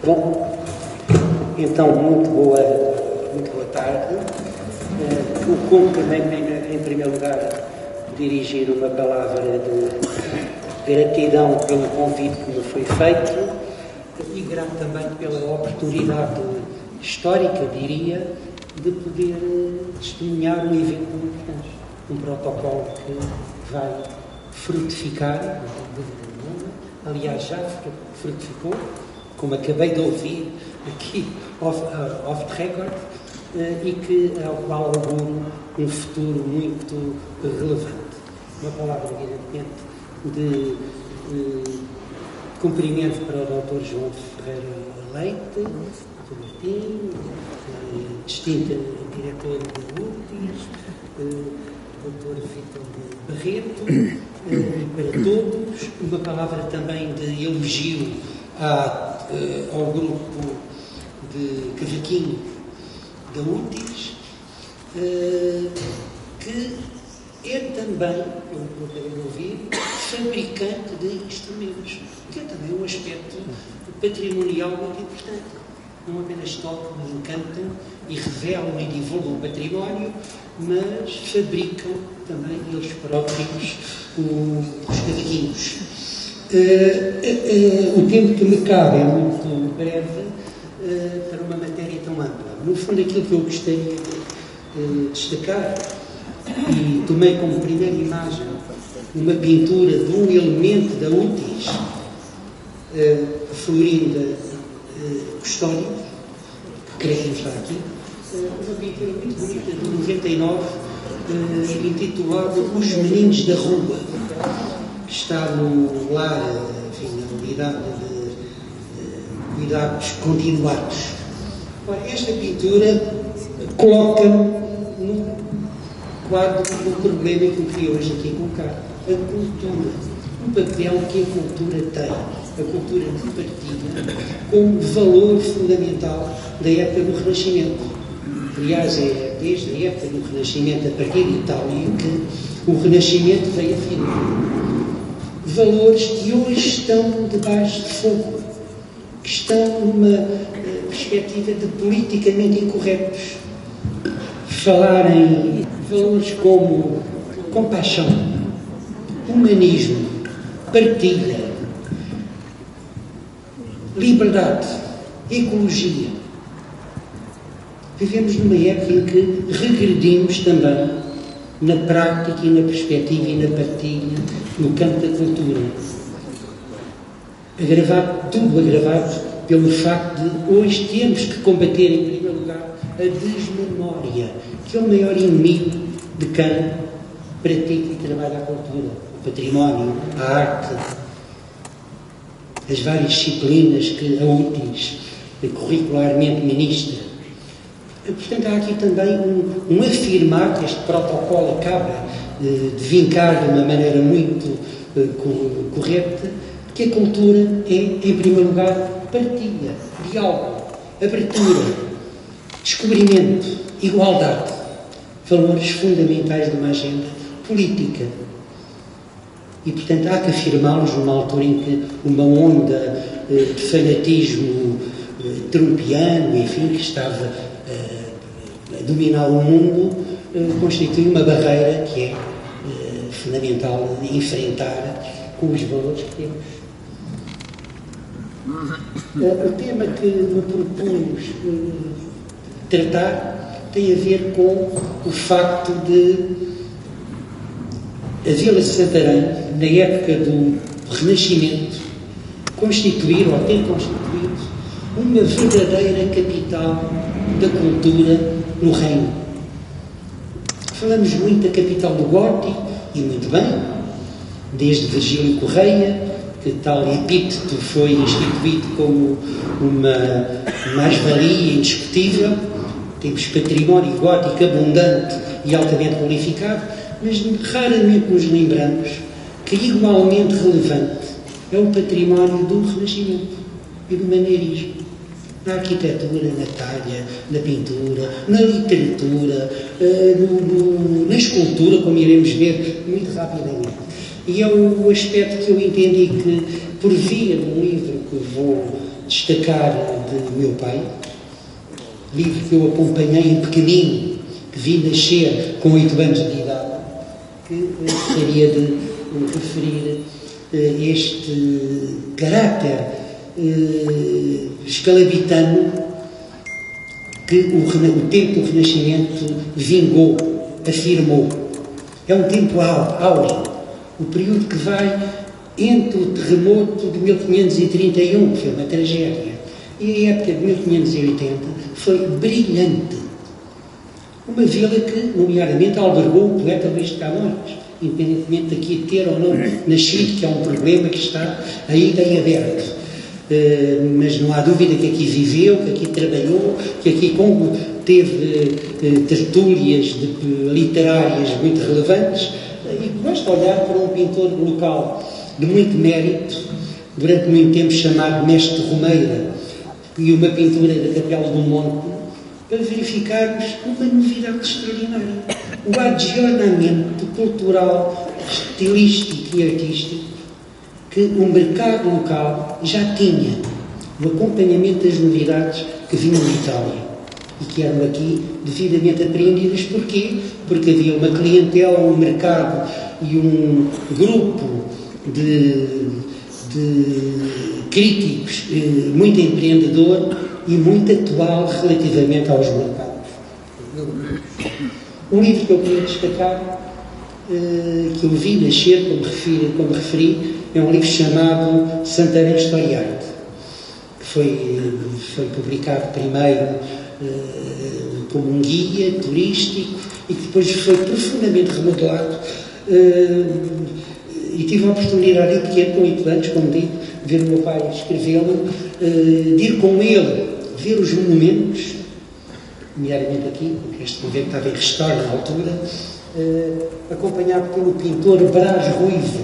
Bom, então, muito boa tarde. Como também, em primeiro lugar, dirigir uma palavra de gratidão pelo convite que me foi feito e grato também pela oportunidade histórica, diria, de poder testemunhar um evento muito importante, um protocolo que vai frutificar, aliás já frutificou, como acabei de ouvir aqui off the record, e que, ao qual auguro um futuro muito relevante. Uma palavra, evidentemente, de cumprimento para o Dr. João Ferreira Leite, Dr. Martim, distinta diretora de UTIS, Dr. Vítor Barreto, e para todos, uma palavra também de elogio ao grupo de cavaquinho da UTIS, que é também, como acabei de ouvir, fabricante de instrumentos, que é também um aspecto patrimonial muito importante. Não apenas tocam, encantam e revelam e divulgam o património, mas fabricam também eles próprios os cavaquinhos. O tempo que me cabe é muito breve para uma matéria tão ampla. No fundo, aquilo que eu gostaria de destacar, e tomei como primeira imagem uma pintura de um elemento da UTIS, Florinda Custódio, que creio que está aqui, uma pintura muito bonita de 99, intitulada Os Meninos da Rua, que está no lar, enfim, na unidade de cuidados continuados. Ora, esta pintura coloca-me no quadro do problema que eu queria hoje aqui colocar. A cultura, o papel que a cultura tem, a cultura de partilha, como valor fundamental da época do Renascimento. Aliás, é desde a época do Renascimento, a partir de Itália, que o Renascimento veio afirmar valores que hoje estão debaixo de fogo, que estão numa perspectiva de politicamente incorretos. Falar em valores como compaixão, humanismo, partilha, liberdade, ecologia. Vivemos numa época em que regredimos também na prática e na perspectiva e na partilha no campo da cultura. Tudo agravado pelo facto de hoje termos que combater, em primeiro lugar, a desmemória, que é o maior inimigo de quem pratica e trabalha a cultura, o património, a arte, as várias disciplinas que a UTIS curricularmente ministra. Portanto, há aqui também um afirmar que este protocolo acaba de vincar de uma maneira muito correta, que a cultura é, em primeiro lugar, partilha, diálogo, abertura, descobrimento, igualdade, valores fundamentais de uma agenda política. E, portanto, há que afirmá-los numa altura em que uma onda de fanatismo trumpiano, enfim, que estava a dominar o mundo, constitui uma barreira que é fundamental de enfrentar com os valores que temos. O tema que me propus tratar tem a ver com o facto de a Vila de Santarém, na época do Renascimento, constituir ou ter constituído uma verdadeira capital da cultura no reino. Falamos muito da capital do gótico, e muito bem, desde Virgílio Correia, que tal epíteto foi instituído como uma mais-valia indiscutível. Temos património gótico abundante e altamente qualificado, mas raramente nos lembramos que igualmente relevante é o património do Renascimento e do maneirismo. Na arquitetura, na talha, na pintura, na literatura, na escultura, como iremos ver muito rapidamente. E é o aspecto que eu entendi que, por via de um livro que vou destacar de meu pai, livro que eu acompanhei em pequenino, que vi nascer com 8 anos de idade, que gostaria de referir este caráter escalabitano que o tempo do Renascimento vingou, afirmou. É um tempo áureo, o período que vai entre o terremoto de 1531, que foi uma tragédia, e a época de 1580 foi brilhante. Uma vila que, nomeadamente, albergou o poeta Luís de Camões, independentemente daqui de ter ou não nascido, que é um problema que está ainda em aberto. Mas não há dúvida que aqui viveu, que aqui trabalhou, que aqui teve tertúlias literárias muito relevantes, e basta olhar para um pintor local de muito mérito, durante muito tempo chamado Mestre Romeira, e uma pintura da Capela do Monte, para verificarmos uma novidade extraordinária. O adjornamento cultural, estilístico e artístico que o mercado local já tinha, o acompanhamento das novidades que vinham de Itália e que eram aqui devidamente apreendidas. Porquê? Porque havia uma clientela, um mercado e um grupo de críticos muito empreendedor e muito atual relativamente aos mercados. Um livro que eu queria destacar, que eu vi nascer, como referi, é um livro chamado Santarém Story Art, que foi publicado primeiro como um guia turístico e que depois foi profundamente remodelado, e tive a oportunidade, pequeno, com 8 anos, como digo, de ver o meu pai escrevê-lo, de ir com ele ver os monumentos, nomeadamente aqui, porque este convento estava em restauro na altura, acompanhado pelo pintor Brás Ruivo,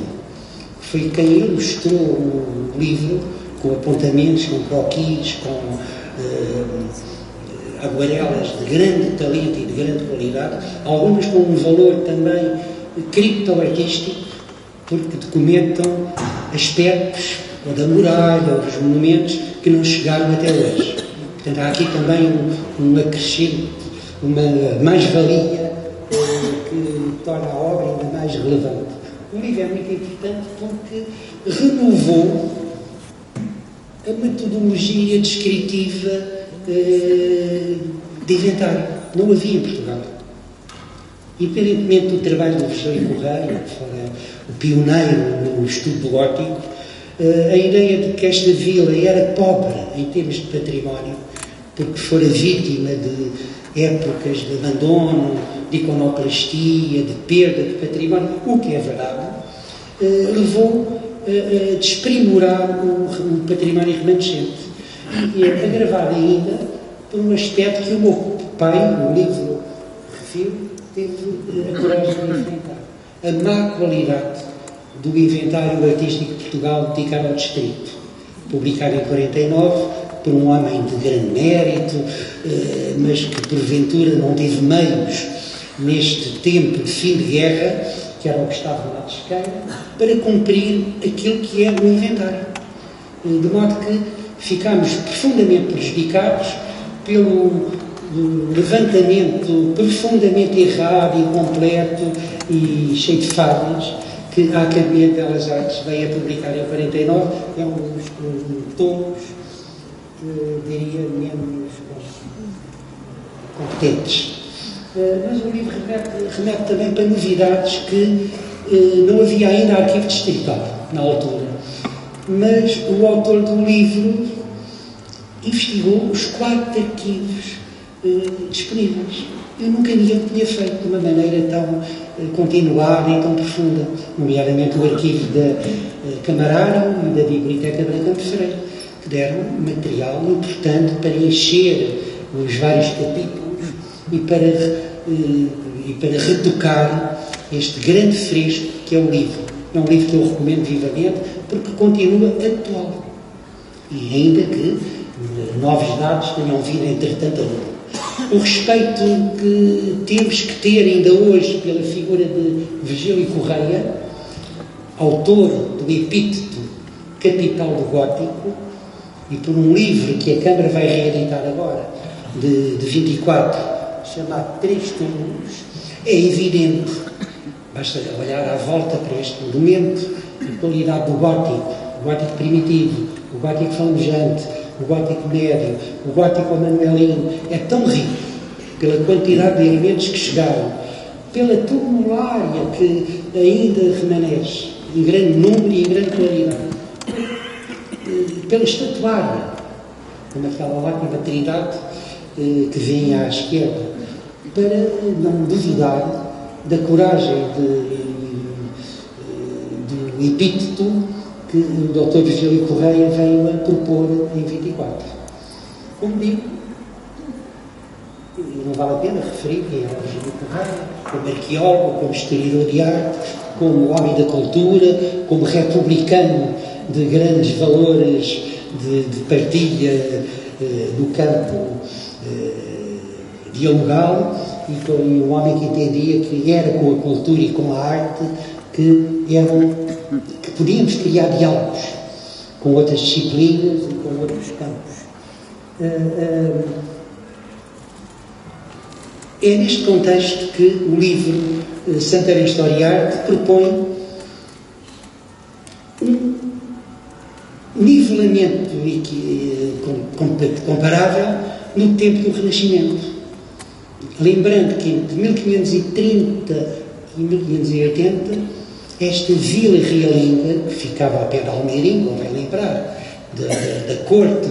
que foi quem ilustrou o livro, com apontamentos, com croquis, com aguarelas de grande talento e de grande qualidade, algumas com um valor também criptoartístico, porque documentam aspectos ou da muralha ou dos monumentos que não chegaram até hoje. Portanto, há aqui também um acrescento, uma mais-valia que torna a obra ainda mais relevante. O livro é muito importante porque renovou a metodologia descritiva de inventário. Não havia em Portugal. Independentemente do trabalho do Virgílio Correia, que fora o pioneiro no estudo gótico, a ideia de que esta vila era pobre em termos de património, porque fora vítima de épocas de abandono, de iconoclastia, de perda de património, o que é verdade, levou a desprimorar o património remanescente. E é agravado ainda por um aspecto que o meu pai, no livro refiro, teve a coragem de enfrentar. A má qualidade do inventário artístico de Portugal dedicado ao distrito, publicado em 49 por um homem de grande mérito, mas que porventura não teve meios neste tempo de fim de guerra, que era o Gustavo Matos Queira, para cumprir aquilo que é o inventário. De modo que ficámos profundamente prejudicados pelo levantamento profundamente errado, incompleto e cheio de falhas que a Academia de Belas Artes veio a publicar em 49. É um dos tomos, diria, menos competentes. Mas o livro remete também para novidades que não havia ainda arquivo distrital na altura. Mas o autor do livro investigou os 4 arquivos disponíveis. Eu nunca ninguém tinha feito de uma maneira tão continuada e tão profunda, nomeadamente o arquivo da Camarário e da Biblioteca da Campo Freire, que deram material importante para encher os vários capítulos e para retocar este grande fresco que é o livro. É um livro que eu recomendo vivamente porque continua atual e ainda que novos dados tenham vindo entretanto a luta. O respeito que temos que ter ainda hoje pela figura de Virgílio Correia, autor do epíteto Capital do Gótico, e por um livro que a Câmara vai reeditar agora, de 24, chamado Três Túmulos, é evidente, basta olhar à volta para este monumento, a qualidade do gótico, o gótico primitivo, o gótico flamejante, o gótico médio, o gótico manuelino, é tão rico pela quantidade de elementos que chegaram, pela tumulária que ainda remanesce, em grande número e em grande qualidade, pela estatuária, como aquela lá com a Trindade que vem à esquerda, para não duvidar da coragem do epíteto que o Dr. Virgílio Correia veio a propor em 24. Como digo, não vale a pena referir quem era o Virgílio Correia, como arqueólogo, como historiador de arte, como homem da cultura, como republicano de grandes valores de partilha do campo dialogal, e um homem que entendia que era com a cultura e com a arte que podíamos criar diálogos com outras disciplinas e com outros campos. É neste contexto que o livro Santarém História e Arte propõe um nivelamento comparável no tempo do Renascimento. Lembrando que entre 1530 e 1580, esta Vila Realenga, que ficava ao pé de Almeirim, como vai lembrar, da corte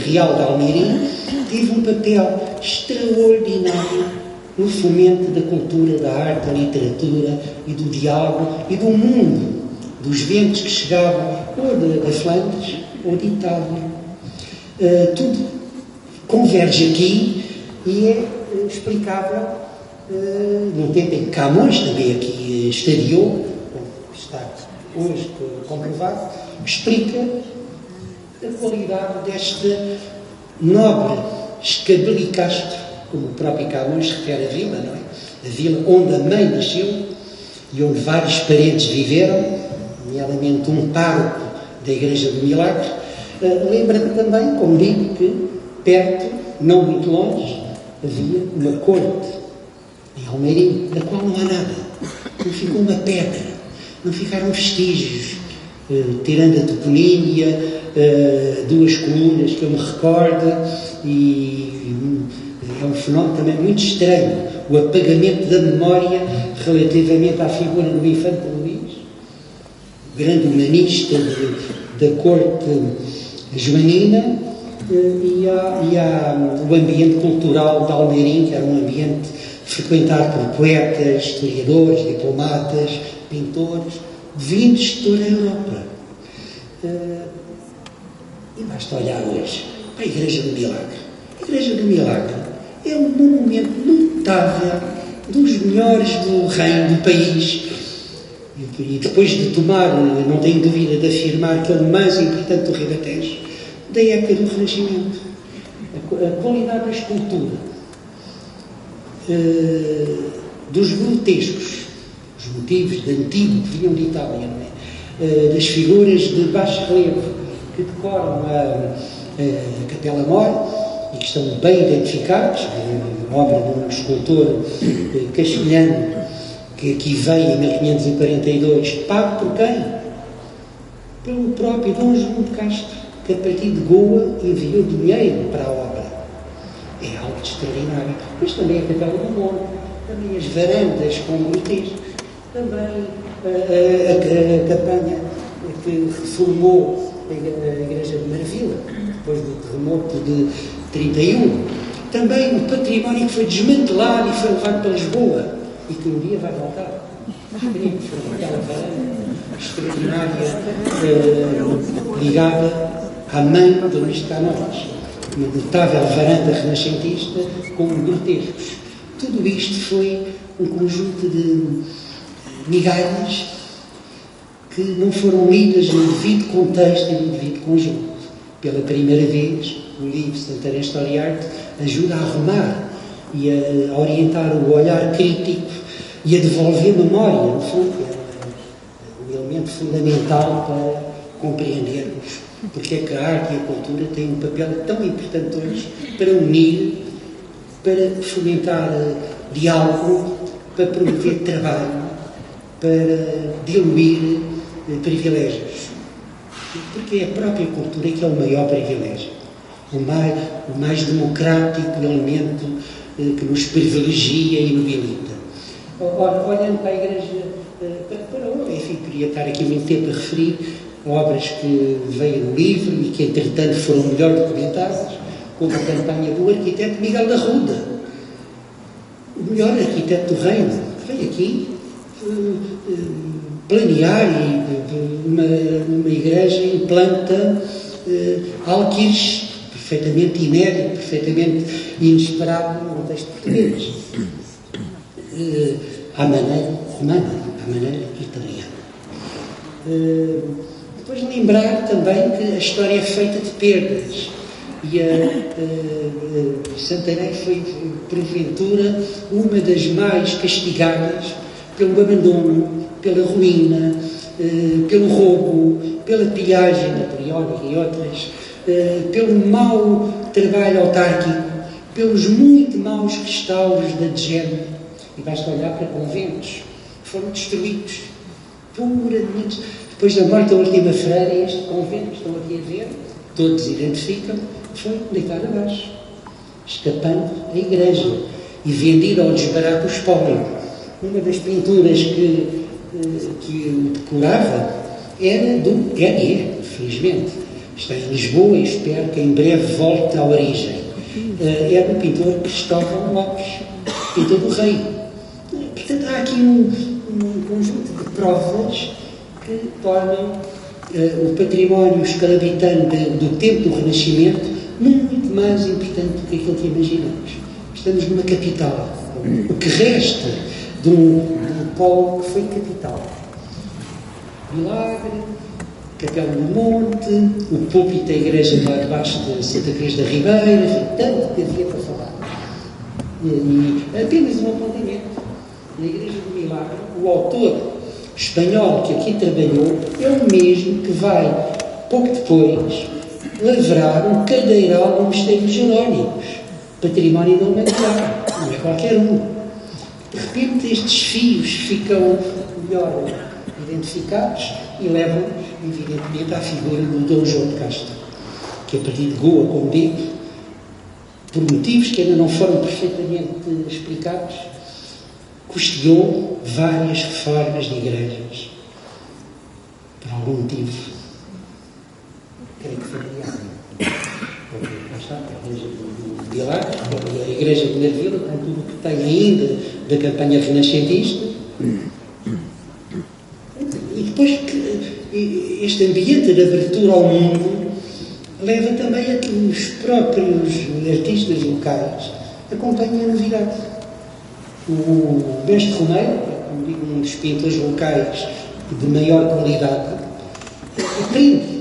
real de Almeirim, teve um papel extraordinário no fomento da cultura, da arte, da literatura e do diálogo e do mundo, dos ventos que chegavam ou da Flandres ou de Itália. Tudo converge aqui e é explicável no tempo em que Camões também aqui estadiou, está hoje comprovado, explica a qualidade desta nobre escabelicastro, como o próprio Camões refere a vila, não é? A vila onde a mãe nasceu e onde vários parentes viveram, nomeadamente um pároco da Igreja do Milagre. Lembra-me também, como digo, que perto, não muito longe, havia uma corte em Almeirim, da qual não há nada. Não ficou uma pedra, não ficaram vestígios, tirando a toponímia, duas colunas que eu me recordo, e é um fenómeno também muito estranho, o apagamento da memória relativamente à figura do Infante Luís, grande humanista da corte joanina, e há o ambiente cultural de Almeirim, que era um ambiente frequentado por poetas, historiadores, diplomatas, pintores, vindos de toda a Europa. E basta olhar hoje para a Igreja do Milagre. A Igreja do Milagre é um monumento notável, dos melhores do reino, do país. E depois de tomar, não tenho dúvida de afirmar que é o mais importante do Ribatejo, da época do Renascimento. A qualidade da escultura, dos grotescos, os motivos de antigo que vinham de Itália, não é? Das figuras de baixo relevo que decoram a Capela Mor e que estão bem identificados, obra de um escultor castelhano que aqui vem em 1542, pago por quem? Pelo próprio Dom João de Castro, que a partir de Goa enviou dinheiro para a obra. É algo de extraordinário. Mas também a Capela do Monte, também as varandas com grotescos, também a campanha que reformou a Igreja de Marvila, depois do terremoto de 31. Também o património que foi desmantelado e foi levado para Lisboa e que um dia vai voltar. Mas queríamos aquela varanda extraordinária ligada à mãe de Luís de Camões, uma notável varanda renascentista com grotescos. Tudo isto foi um conjunto de migalhas que não foram lidas no devido contexto e no devido conjunto. Pela primeira vez, o livro Santarém História e Arte ajuda a arrumar e a orientar o olhar crítico e a devolver memória, no fundo, que é um elemento fundamental para compreendermos Porque é que a arte e a cultura têm um papel tão importante hoje para unir, para fomentar diálogo, para promover trabalho, para diluir privilégios. Porque é a própria cultura que é o maior privilégio, o mais democrático elemento que nos privilegia e nobilita. Ora, olhando para a Igreja, enfim, podia estar aqui muito tempo a referir obras que veio no livro e que, entretanto, foram melhor documentadas, como a campanha do arquiteto Miguel da Ruda, o melhor arquiteto do reino, que veio aqui planear uma igreja em planta alquires, perfeitamente inédito, perfeitamente inesperado no contexto português, à maneira romana, à maneira italiana. Depois lembrar também que a história é feita de perdas e Santarém foi, porventura, uma das mais castigadas pelo abandono, pela ruína, pelo roubo, pela pilhagem napoleónica e outras, pelo mau trabalho autárquico, pelos muito maus restauros da degente. E basta olhar para conventos que foram destruídos puramente. Depois da morte da última freira, este convento que estão aqui a ver, todos identificam, foi deitado abaixo, escapando a igreja e vendido ao desbarato do espólio. Uma das pinturas que o decorava felizmente, está em Lisboa e espero que em breve volte à origem. Era o pintor Cristóvão Lopes, pintor do rei. Portanto, há aqui um conjunto de provas que tornam o património escravitano do tempo do Renascimento muito mais importante do que aquilo que imaginamos. Estamos numa capital. O que resta de um polo que foi capital. Milagre, Capela do Monte, o púlpito da igreja lá debaixo de Santa Cruz da Ribeira, tanto que havia para falar. E apenas um apontamento. Na Igreja do Milagre, o autor espanhol que aqui trabalhou é o mesmo que vai, pouco depois, lavrar um cadeiral no Mosteiro dos Jerónimos, património da humanidade, não é qualquer um. De repente estes fios ficam melhor identificados e levam-nos, evidentemente, à figura do Dom João de Castro, que a partir de Goa, como digo, por motivos que ainda não foram perfeitamente explicados, custeou várias reformas de igrejas. Por algum motivo. Creio que foi a Milagre, a Igreja de Nervila, com tudo o que tem ainda da campanha renascentista. E depois este ambiente de abertura ao mundo leva também a que os próprios artistas locais acompanhem a novidade. O mestre Romeiro, como digo, um dos pintores locais de maior qualidade, aprende.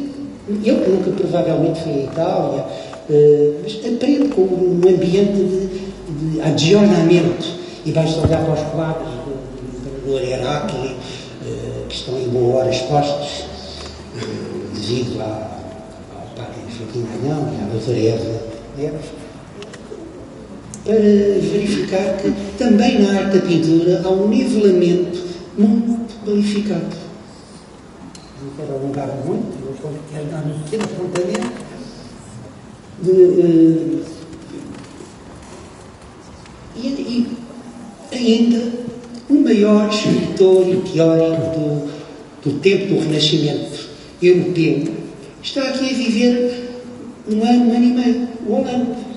Eu que nunca provavelmente fui à Itália, mas aprende com um ambiente de adjornamento. E basta olhar para os quadros do Imperador Heráclito, que estão em boa hora expostos, devido ao Padre Joaquim Magnão e à doutora Eva Neves, para verificar que também na arte da pintura há um nivelamento muito qualificado. Não quero alongar muito, eu quero dar um pequeno apontamento e ainda o maior escritor e teórico do tempo do Renascimento europeu está aqui a viver um ano e meio, o Holanda.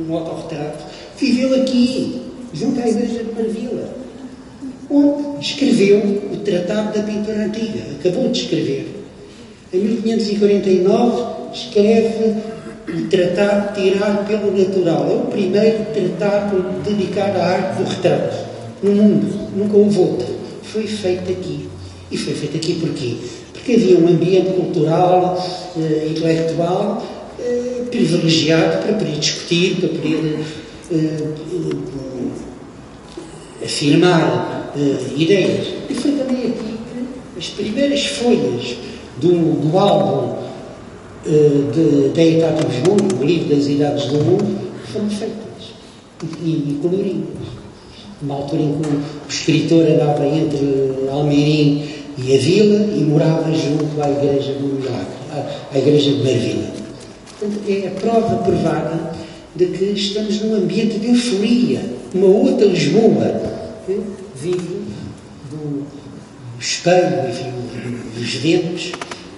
Um autorretrato, viveu aqui, junto à Igreja de Marvila, onde escreveu o Tratado da Pintura Antiga, acabou de escrever. Em 1549, escreve o Tratado Tirado pelo Natural. É o primeiro tratado dedicado à arte do retrato no mundo, nunca houve outro. Foi feito aqui. E foi feito aqui porquê? Porque havia um ambiente cultural, intelectual, privilegiado para poder discutir, para poder afirmar ideias. E foi também aqui que as primeiras folhas do álbum da Etatus Mundo, o livro das Idades do Mundo, foram feitas e coloridas. Uma altura em que o escritor andava entre Almeirim e a vila e morava junto à Igreja do Milagre, à Igreja de Marvila. Portanto, é a prova provada de que estamos num ambiente de euforia, uma outra Lisboa que vive do espelho, enfim, dos ventos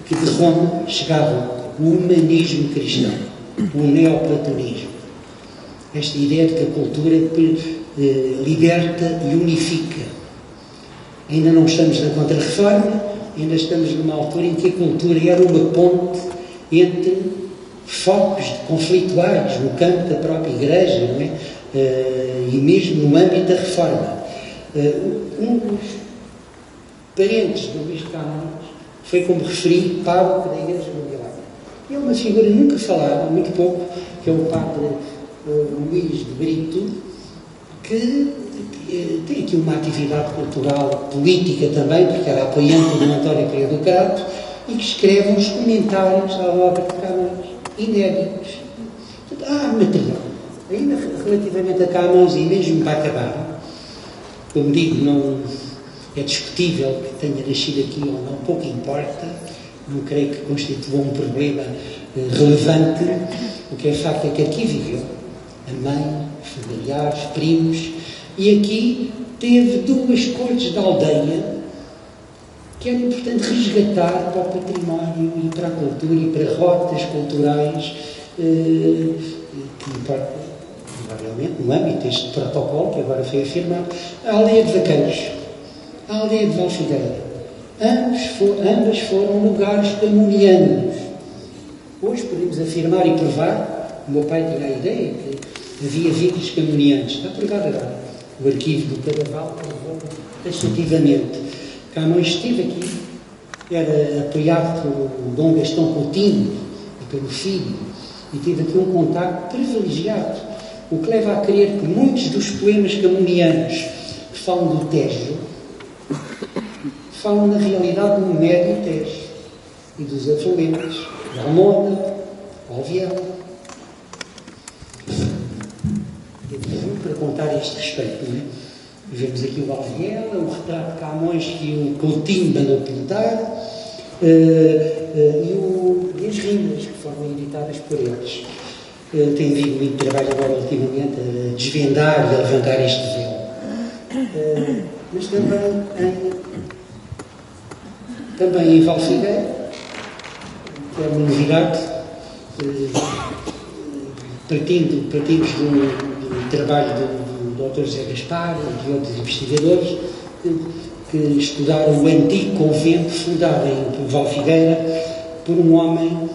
que de Roma chegavam o humanismo cristão, o neoplatonismo. Esta ideia de que a cultura liberta e unifica. Ainda não estamos na Contra-Reforma, ainda estamos numa altura em que a cultura era uma ponte entre focos conflituais no campo da própria Igreja, não é? E mesmo no âmbito da Reforma. Um dos parentes do Luís de Camões foi, como referi, pároco da Igreja do Milagre. É uma figura nunca falada, muito pouco, que é o padre Luís de Brito, que tem aqui uma atividade cultural, política também, porque era apoiante do António Pereira do Crato, e que escreve uns comentários à obra de Camões, inéditos. Portanto, há material. Ainda relativamente a Camões, e mesmo para acabar, como digo, não é discutível que tenha nascido aqui ou não, pouco importa, não creio que constitua um problema relevante. O que é facto é que aqui viveu a mãe, os familiares, primos, e aqui teve duas cortes da aldeia que era importante resgatar para o património e para a cultura e para rotas culturais que importa, provavelmente, no âmbito deste protocolo que agora foi afirmado, a aldeia de Vaqueiros, a aldeia de Valfigueira. Ambas foram lugares camonianos. Hoje podemos afirmar e provar, o meu pai tinha a ideia que havia vidas camonianos. Está provado agora. O arquivo do Cadaval provou taxativamente. Camões esteve aqui, era apoiado pelo Dom Gastão Coutinho e pelo filho, e teve aqui um contacto privilegiado, o que leva a crer que muitos dos poemas camonianos que falam do Tejo falam na realidade do médio Tejo e dos afluentes, de Almonda, Alvião. Temos muito para contar a este respeito, não é? Vemos aqui o Alviela, o retrato de Camões que o Coutinho mandou pintar e as rimas que foram editadas por eles. Tenho vindo muito trabalho agora ultimamente a desvendar e a levantar este véu. Mas também em Valfigueira, que é uma novidade, partimos do trabalho do Dr. José Gaspar e de outros investigadores que estudaram o antigo convento fundado em Valfigueira por um homem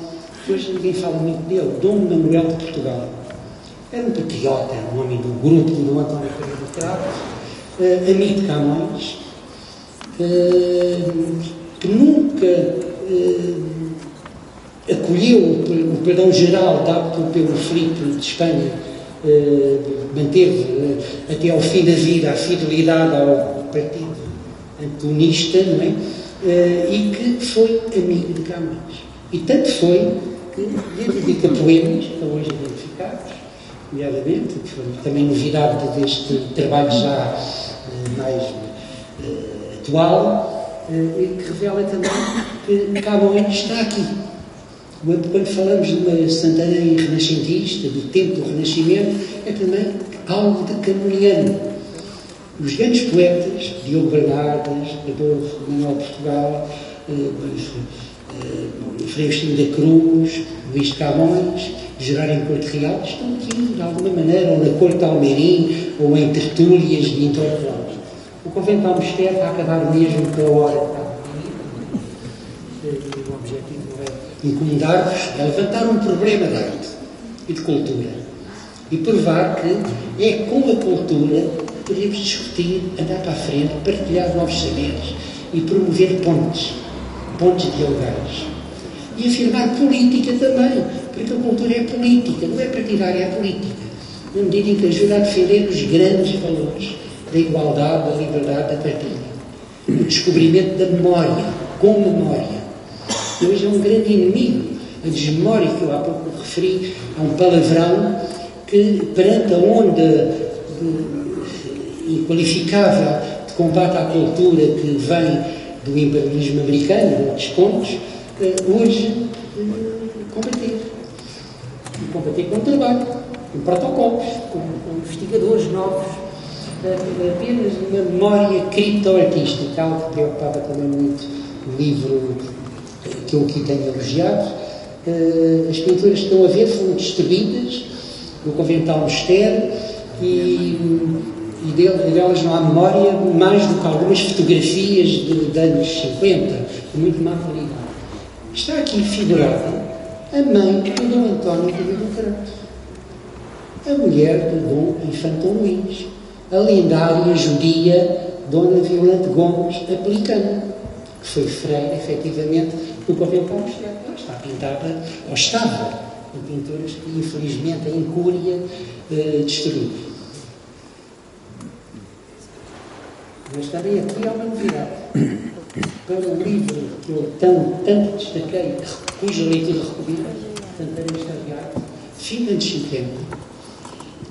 que hoje ninguém fala muito dele, Dom Manuel de Portugal. Era um patriota, era um homem do grupo do António Pereira do Crato, amigo de Camões, que nunca acolheu o perdão geral dado pelo Filipe de Espanha, manteve até ao fim da vida a fidelidade ao partido antonista, não é? E que foi amigo de Camões. E tanto foi que lhe dedica poemas, que estão hoje identificados, nomeadamente, que foi também novidade deste trabalho já mais atual, e que revela também que Camões está aqui. Quando falamos de uma Santarém renascentista, do tempo do Renascimento, é também algo de camoniano. Os grandes poetas, Diogo Bernardes, Adolfo Manuel Portugal, Frei Agostinho da Cruz, Luís de Camões, Gerardo Corte Real, estão aqui, de alguma maneira, ou na Corte de Almeirim, ou em tertúlias de introduções. O convento de Almesfera está a acabar mesmo com a hora que está. O objetivo não é incomodar-vos, é levantar um problema de arte e de cultura e provar que é com a cultura que podemos discutir, andar para a frente, partilhar novos saberes e promover pontes dialogares. E afirmar política também, porque a cultura é política, não é partidária, é política. Na medida em que ajuda a defender os grandes valores da igualdade, da liberdade, da partilha. O descobrimento da memória, com memória. E hoje é um grande inimigo. A desmemória, que eu há pouco referi, a um palavrão que, perante a onda inqualificável de combate à cultura que vem do imperialismo americano, de outros pontos, hoje combater com trabalho, com protocolos, com investigadores novos, apenas uma memória criptoartística, algo que preocupava também muito o livro que eu aqui tenho elogiado. As pinturas que estão a ver foram destruídas no convental mosteiro e delas não há memória, mais do que algumas fotografias de anos 50, de muito má qualidade. Está aqui figurada a mãe de Dom António de Bucarate, a mulher de Dom Infantão Luís, a lendária judia Dona Violante Gomes Aplicana, que foi freira, efetivamente, no convental mosteiro. Ela está pintada, ou estava, em pinturas que, infelizmente, a incúria destruiu. Mas também aqui há uma novidade. Para o livro que eu tanto destaquei, cuja leitura recomendo, Santarém está de Arte, fim de anos 50,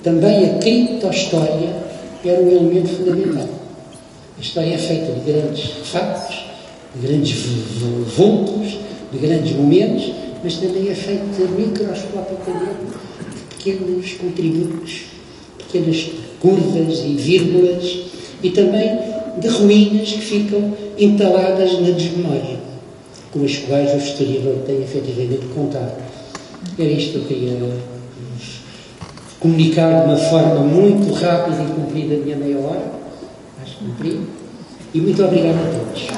também a criptohistória era um elemento fundamental. A história é feita de grandes factos, de grandes vultos, de grandes momentos, mas também é feita microscopicamente de pequenos contributos, pequenas curvas e vírgulas, e também de ruínas que ficam entaladas na desmemória, com as quais o historiador tem efetivamente contado. Era isto que eu queria comunicar de uma forma muito rápida e cumprida a minha meia hora, acho que cumpri, e muito obrigado a todos.